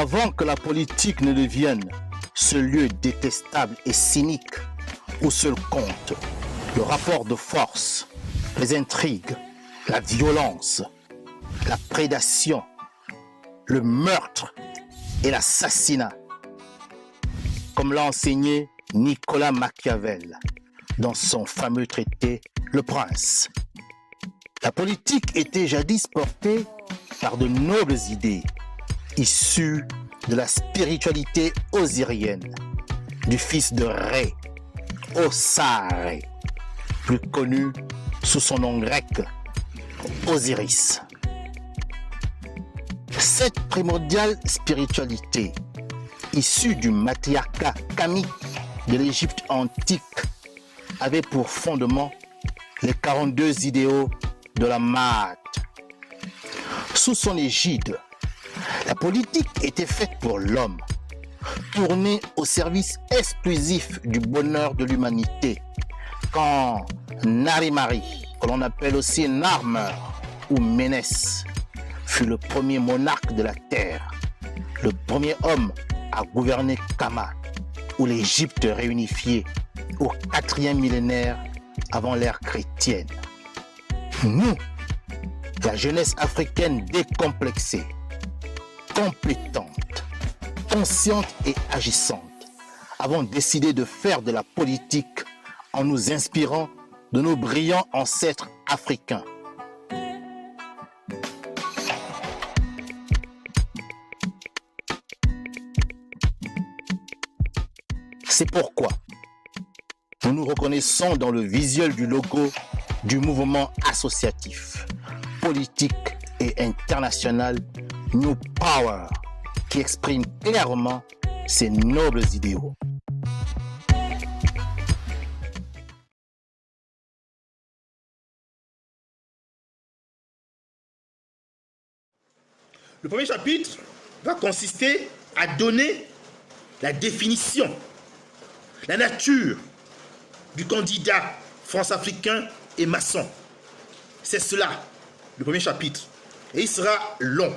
Avant que la politique ne devienne ce lieu détestable et cynique où seul compte le rapport de force, les intrigues, la violence, la prédation, le meurtre et l'assassinat, comme l'a enseigné Nicolas Machiavel dans son fameux traité Le Prince. La politique était jadis portée par de nobles idées issues de la spiritualité osirienne, du fils de Ré, Osare, plus connu sous son nom grec, Osiris. Cette primordiale spiritualité, issue du matriarcat kamique de l'Égypte antique, avait pour fondement les 42 idéaux de la Maat. Sous son égide, la politique était faite pour l'homme, tournée au service exclusif du bonheur de l'humanité, quand Narimari, que l'on appelle aussi Narmer ou Ménès, fut le premier monarque de la terre, le premier homme à gouverner Kama, ou l'Égypte réunifiée au 4e millénaire avant l'ère chrétienne. Nous, la jeunesse africaine décomplexée, compétente, consciente et agissante, avons décidé de faire de la politique en nous inspirant de nos brillants ancêtres africains. C'est pourquoi nous nous reconnaissons dans le visuel du logo du mouvement associatif, politique et international New Power, qui exprime clairement ces nobles idéaux. Le premier chapitre va consister à donner la définition, la nature du candidat france-africain et maçon. C'est cela, le premier chapitre. Et il sera long.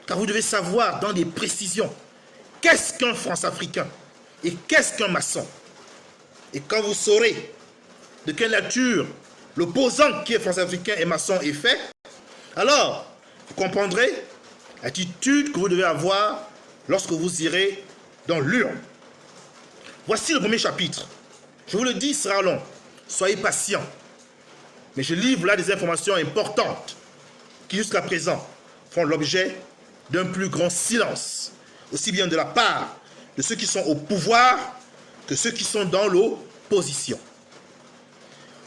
Car vous devez savoir dans des précisions qu'est-ce qu'un France-africain et qu'est-ce qu'un maçon. Et quand vous saurez de quelle nature l'opposant qui est France-africain et maçon est fait, alors vous comprendrez l'attitude que vous devez avoir lorsque vous irez dans l'urne. Voici le premier chapitre. Je vous le dis, il sera long. Soyez patients. Mais je livre là des informations importantes qui jusqu'à présent font l'objet d'un plus grand silence, aussi bien de la part de ceux qui sont au pouvoir que ceux qui sont dans l'opposition.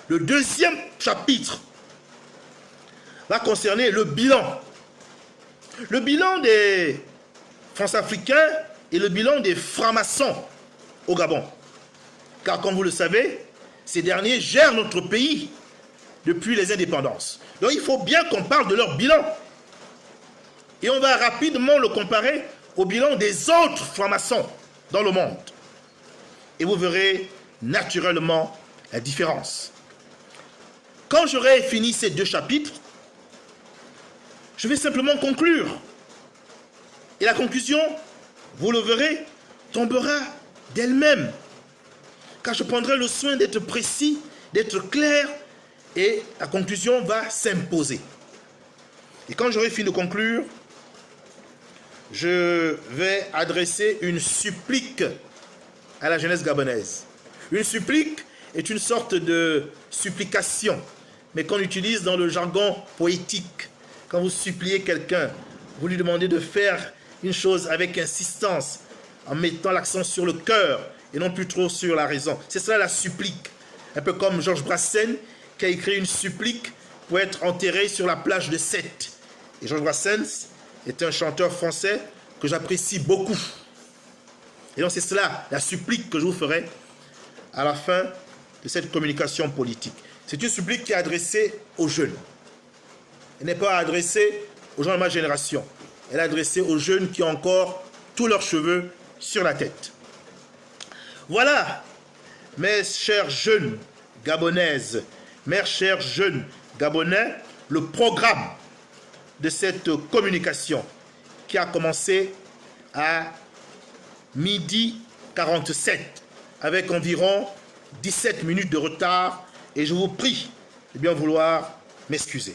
Le deuxième chapitre va concerner le bilan. Le bilan des France-africains et le bilan des francs-maçons au Gabon. Car comme vous le savez, ces derniers gèrent notre pays depuis les indépendances. Donc il faut bien qu'on parle de leur bilan. Et on va rapidement le comparer au bilan des autres francs-maçons dans le monde. Et vous verrez naturellement la différence. Quand j'aurai fini ces deux chapitres, je vais simplement conclure. Et la conclusion, vous le verrez, tombera d'elle-même. Car je prendrai le soin d'être précis, d'être clair, et la conclusion va s'imposer. Et quand j'aurai fini de conclure, je vais adresser une supplique à la jeunesse gabonaise. Une supplique est une sorte de supplication, mais qu'on utilise dans le jargon poétique. Quand vous suppliez quelqu'un, vous lui demandez de faire une chose avec insistance, en mettant l'accent sur le cœur et non plus trop sur la raison. C'est cela la supplique. Un peu comme Georges Brassens qui a écrit une supplique pour être enterré sur la plage de Sète. Et Georges Brassens est un chanteur français que j'apprécie beaucoup. Et donc c'est cela, la supplique que je vous ferai à la fin de cette communication politique. C'est une supplique qui est adressée aux jeunes. Elle n'est pas adressée aux gens de ma génération. Elle est adressée aux jeunes qui ont encore tous leurs cheveux sur la tête. Voilà, mes chers jeunes gabonaises, mes chers jeunes gabonais, le programme de cette communication qui a commencé à midi 47 avec environ 17 minutes de retard et je vous prie de bien vouloir m'excuser.